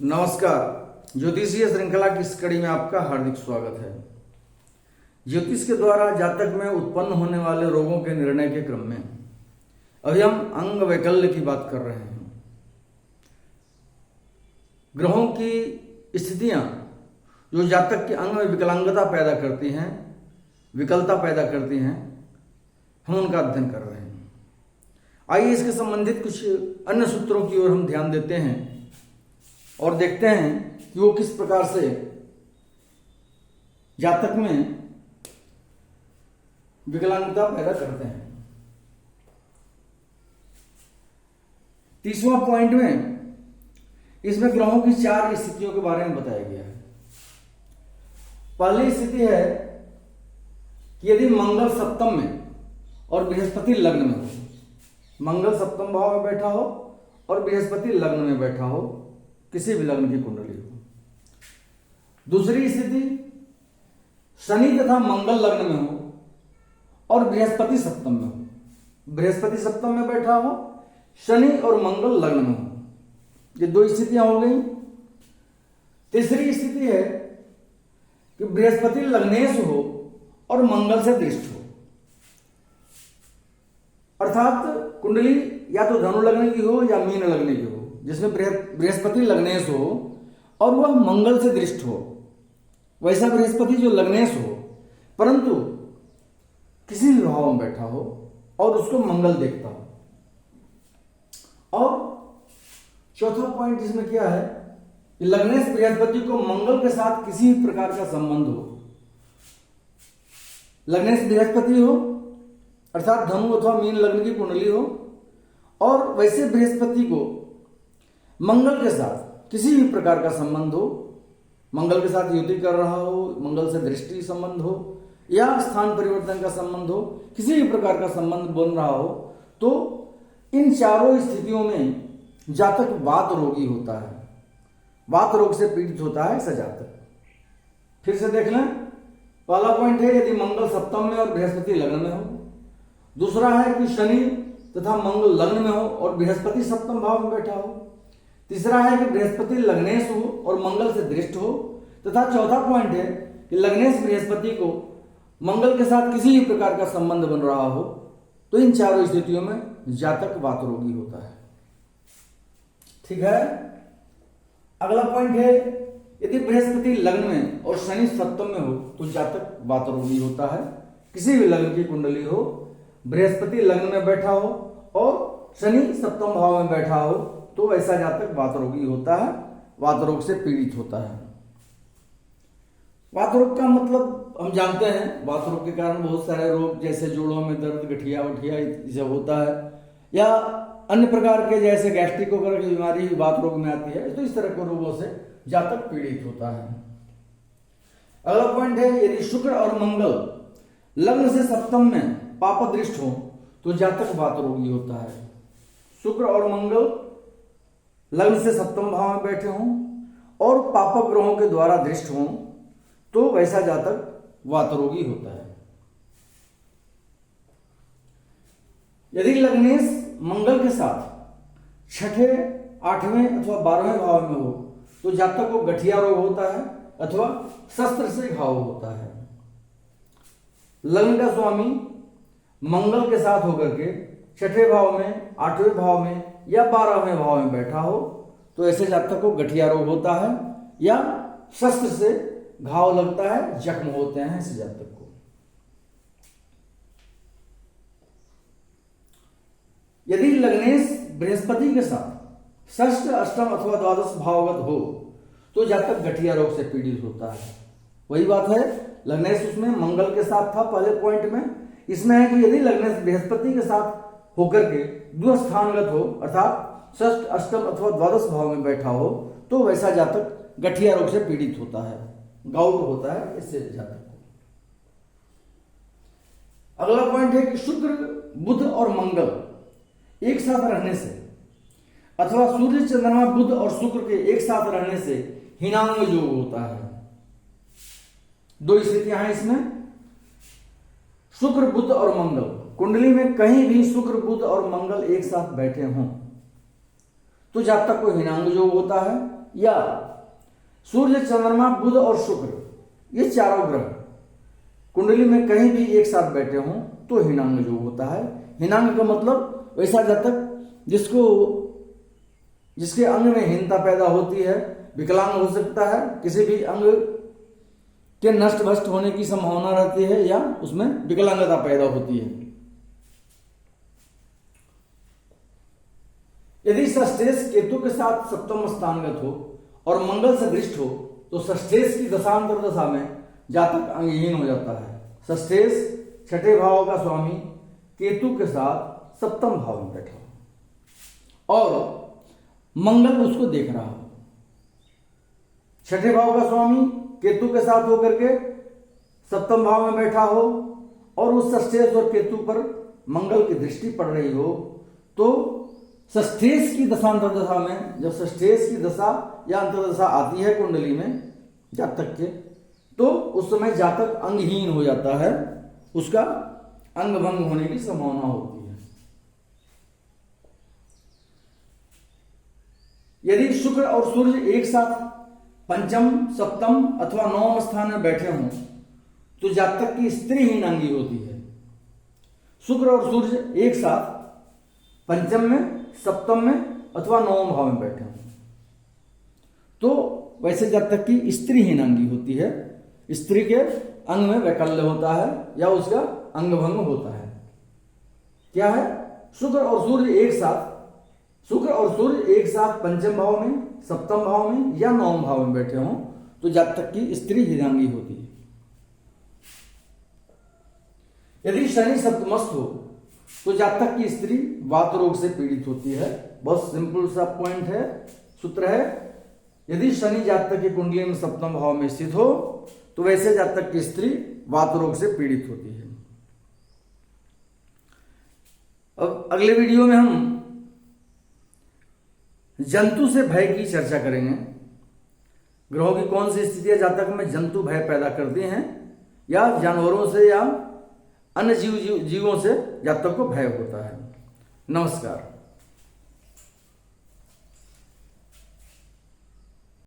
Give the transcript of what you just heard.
नमस्कार। ज्योतिषीय श्रृंखला की इस कड़ी में आपका हार्दिक स्वागत है। ज्योतिष के द्वारा जातक में उत्पन्न होने वाले रोगों के निर्णय के क्रम में अभी हम अंग वैकल्य की बात कर रहे हैं। ग्रहों की स्थितियां जो जातक के अंग में विकलांगता पैदा करती हैं, विकलता पैदा करती हैं, हम उनका अध्ययन कर रहे हैं। आइए इसके संबंधित कुछ अन्य सूत्रों की ओर हम ध्यान देते हैं और देखते हैं कि वो किस प्रकार से जातक में विकलांगता पैदा करते हैं। 30वां पॉइंट में इसमें ग्रहों की 4 स्थितियों के बारे में बताया गया है। पहली स्थिति है कि यदि मंगल सप्तम में और बृहस्पति लग्न में हो, मंगल सप्तम भाव में बैठा हो और बृहस्पति लग्न में बैठा हो, किसी भी लग्न की कुंडली हो। दूसरी स्थिति, शनि तथा मंगल लग्न में हो और बृहस्पति सप्तम में हो, बृहस्पति सप्तम में बैठा हो, शनि और मंगल लग्न में हो। ये 2 स्थितियां हो गई। तीसरी स्थिति है कि बृहस्पति लग्नेश हो और मंगल से दृष्ट हो, अर्थात कुंडली या तो धनु लग्न की हो या मीन लग्न की हो, जिसमें बृहस्पति लग्नेश हो और वह मंगल से दृष्ट हो। वैसा बृहस्पति जो लग्नेश हो परंतु किसी भी भाव में बैठा हो और उसको मंगल देखता हो। और चौथा पॉइंट इसमें क्या है कि लग्नेश बृहस्पति को मंगल के साथ किसी भी प्रकार का संबंध हो, लग्नेश बृहस्पति हो अर्थात धनु अथवा मीन लग्न की कुंडली हो और वैसे बृहस्पति को मंगल के साथ किसी भी प्रकार का संबंध हो, मंगल के साथ युति कर रहा हो, मंगल से दृष्टि संबंध हो या स्थान परिवर्तन का संबंध हो, किसी भी प्रकार का संबंध बन रहा हो, तो इन 4 स्थितियों में जातक वात रोगी होता है, वात रोग से पीड़ित होता है ऐसा जातक। फिर से देख लें। पहला पॉइंट है यदि मंगल सप्तम में और बृहस्पति लग्न में हो। दूसरा है कि शनि तथा मंगल लग्न में हो और बृहस्पति सप्तम भाव में बैठा हो। तीसरा है कि बृहस्पति लग्नेश हो और मंगल से दृष्ट हो। तथा चौथा पॉइंट है कि लग्नेश बृहस्पति को मंगल के साथ किसी भी प्रकार का संबंध बन रहा हो। तो इन 4 स्थितियों में जातक वात रोगी होता है। ठीक है। अगला पॉइंट है यदि बृहस्पति लग्न में और शनि सप्तम में हो तो जातक वात रोगी होता है। किसी भी लग्न की कुंडली हो, बृहस्पति लग्न में बैठा हो और शनि सप्तम भाव में बैठा हो तो ऐसा जातक वात रोगी होता है, वात रोग से पीड़ित होता है। वात रोग का मतलब हम जानते हैं, वात रोग के कारण बहुत सारे रोग जैसे जोड़ों में दर्द, गठिया वठिया सब होता है या अन्य प्रकार के जैसे गैस्ट्रिक वगैरह की बीमारी वात रोग में आती है। तो इस तरह के रोगों से जातक पीड़ित होता है। अगला पॉइंट है यदि शुक्र और मंगल लग्न से सप्तम में पाप दृष्ट हो तो जातक वात रोगी होता है। शुक्र और मंगल लग्न से सप्तम भाव में बैठे हों और पापक ग्रहों के द्वारा दृष्ट हों तो वैसा जातक वात रोगी होता है। यदि लग्नेश मंगल के साथ 6ठे, 8वें अथवा 12वें भाव में हो तो जातक को गठिया रोग होता है अथवा शस्त्र से घाव होता है। लग्न का स्वामी मंगल के साथ होकर के 6ठे भाव में, 8वें भाव में या 12वें भाव में बैठा हो तो ऐसे जातक को गठिया रोग होता है या शस्त्र से घाव लगता है, जख्म होते हैं इस जातक को। यदि लग्नेश बृहस्पति के साथ 6ठ, 8म अथवा 12 भावगत हो तो जातक गठिया रोग से पीड़ित होता है। वही बात है, लग्नेश उसमें मंगल के साथ था पहले पॉइंट में, इसमें है कि यदि लग्नेश बृहस्पति के साथ होकर के द्वस्थानगत हो अर्थात 6ठ, 8म अथवा 12 भाव में बैठा हो तो वैसा जातक गठिया रोग से पीड़ित होता है, गाउट होता है इससे जातक को। अगला पॉइंट है कि शुक्र, बुध और मंगल एक साथ रहने से अथवा सूर्य, चंद्रमा, बुध और शुक्र के एक साथ रहने से हिनांग योग होता है। 2 स्थितियां हैं इसमें, शुक्र, बुध और मंगल। कुंडली में कहीं भी शुक्र, बुध और मंगल एक साथ बैठे हों तो जातक को हिनांग योग होता है या सूर्य, चंद्रमा, बुध और शुक्र, ये चारों ग्रह कुंडली में कहीं भी एक साथ बैठे हों तो हीनांग योग होता है। हीनांग का मतलब वैसा जातक जिसके अंग में हीनता पैदा होती है, विकलांग हो सकता है, किसी भी अंग के नष्ट भ्रष्ट होने की संभावना रहती है या उसमें विकलांगता पैदा होती है। यदि षष्ठेश केतु के साथ सप्तम स्थानगत हो और मंगल से दृष्ट हो तो षष्ठेश की दशांतर दशा में जातक अंगहीन हो जाता है। षष्ठेश छठे भाव का स्वामी केतु के साथ सप्तम भाव में बैठा हो और मंगल उसको देख रहा हो। छठे भाव का स्वामी केतु के साथ होकर के सप्तम भाव में बैठा हो और उस षष्ठेश और केतु पर मंगल की दृष्टि पड़ रही हो तो षष्ठेश की दशांतर दशा में, जब षष्ठेश की दशा या अंतर्दशा आती है कुंडली में जातक के, तो उस समय जातक अंगहीन हो जाता है, उसका अंग भंग होने की संभावना होती है। यदि शुक्र और सूर्य एक साथ पंचम, सप्तम अथवा नवम स्थान में बैठे हों तो जातक की स्त्री हीनांगी होती है। शुक्र और सूर्य एक साथ पंचम में, सप्तम में अथवा नवम भाव में बैठे हों तो वैसे जातक की स्त्री हीनांगी होती है। स्त्री के अंग में वैकल्य होता है या उसका अंग भंग होता है। क्या है? शुक्र और सूर्य एक साथ पंचम भाव में, सप्तम भाव में या नवम भाव में बैठे हों तो जातक की स्त्री हीनांगी होती है। यदि शनि सप्तमस्थ हो तो जातक की स्त्री वात रोग से पीड़ित होती है। बहुत सिंपल सा पॉइंट है, सूत्र है। यदि शनि जातक की कुंडली में सप्तम भाव में स्थित हो तो वैसे जातक की स्त्री वात रोग से पीड़ित होती है। अब अगले वीडियो में हम जंतु से भय की चर्चा करेंगे। ग्रहों की कौन सी स्थितियां जातक में जंतु भय पैदा करती हैं या जानवरों से या अन्य जीवों से जातक को भय होता है। नमस्कार।